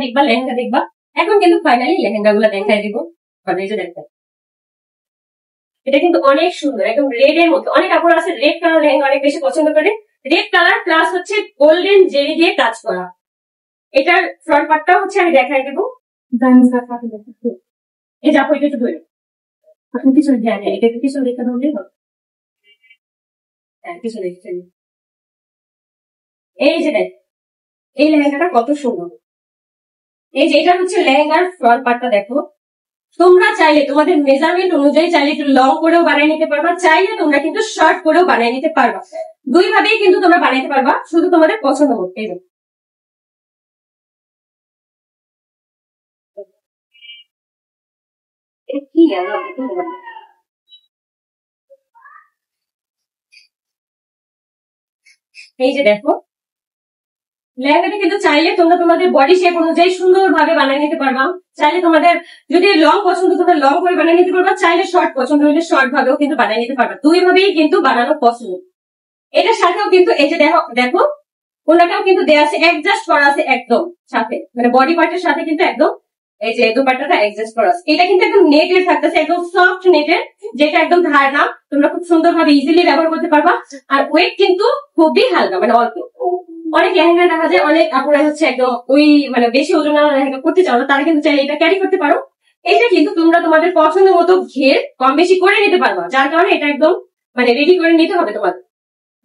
দেখবা, লেহেঙ্গা দেখবা। এখন কিন্তু ফাইনালি লেহেঙ্গা গুলা দেখাই দিব। এই যে দেখবেন, এটা কিন্তু অনেক সুন্দর, একদম রেড এর মতো। অনেক আপুরা আছে রেড কালার লেহেঙ্গা অনেক বেশি পছন্দ করে। রেড কালার প্লাস হচ্ছে গোল্ডেন জেরি দিয়ে কাজ করা। এটার ফ্রন্ট পার্টটা হচ্ছে আমি দেখাই দেবো। এই যে আপু এটা একটু ধরে আপনি পিছনে ধ্যান দেন, এটা পিছনে দেখতে ধরলেই হবে। হ্যাঁ, পিছনে দেখছেন। এই যে দেখ, এই লেহেঙ্গাটা কত সুন্দর। এই যে এটা হচ্ছে লেহেঙ্গার ফ্রন্ট পার্টটা দেখো। তোমরা চাইলে তোমাদের মেজারমেন্ট অনুযায়ী চাইলে একটু লং করেও বানিয়ে নিতে পারবা, চাইলে তোমরা কিন্তু শর্ট করেও বানিয়ে নিতে পারবা। দুই ভাবেই কিন্তু তোমরা বানাইতে পারবা, শুধু তোমাদের পছন্দ হোক। এই যে কি এই যে দেখো, লেহেঙ্গাটা কিন্তু চাইলে তোমরা তোমাদের বডি শেপ অনুযায়ী সুন্দরভাবে বানিয়ে নিতে পারবা। চাইলে তোমাদের যদি লং পছন্দ তোমরা লং করে বানিয়ে নিতে পারবা, চাইলে শর্ট পছন্দ হলে শর্ট ভাবেও কিন্তু বানিয়ে নিতে পারবা। দুই ভাবেই কিন্তু বানানো পছন্দ। এটার সাথেও কিন্তু এই যে দেখো দেখো ওনাটাও কিন্তু দেওয়া আছে, অ্যাডজাস্ট করা আছে একদম সাথে, মানে বডি পার্টের সাথে কিন্তু একদম এই যে দুপাট্টাটা অ্যাডজাস্ট করা আছে। এটা কিন্তু একদম নেটের থাকতেছে, একদম সফট নেটের, যেটা একদম ধার না, তোমরা খুব সুন্দরভাবে ইজিলি ব্যবহার করতে পারবা। আর ওয়েট কিন্তু খুবই হালকা, মানে অল্প। অনেক লেহেঙ্গা দেখা যায় অনেক আপুরা হচ্ছে একদম ওই মানে বেশি ওজন লেহেঙ্গা করতে চাও না, তারা কিন্তু চাইলে এটা ক্যারি করতে পারো। এটা কিন্তু তোমরা তোমাদের পছন্দ মতো ঘের কম বেশি করে নিতে পারবা, যার কারণে এটা একদম মানে রেডি করে নিতে হবে তোমাদের।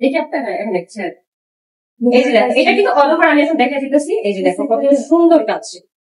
দেখি আপনার দেখছেন, এই যে দেখো এটা কিন্তু অল ওভার আমি এখন দেখা দিতেছি। এই যে দেখো কত সুন্দর কাজ।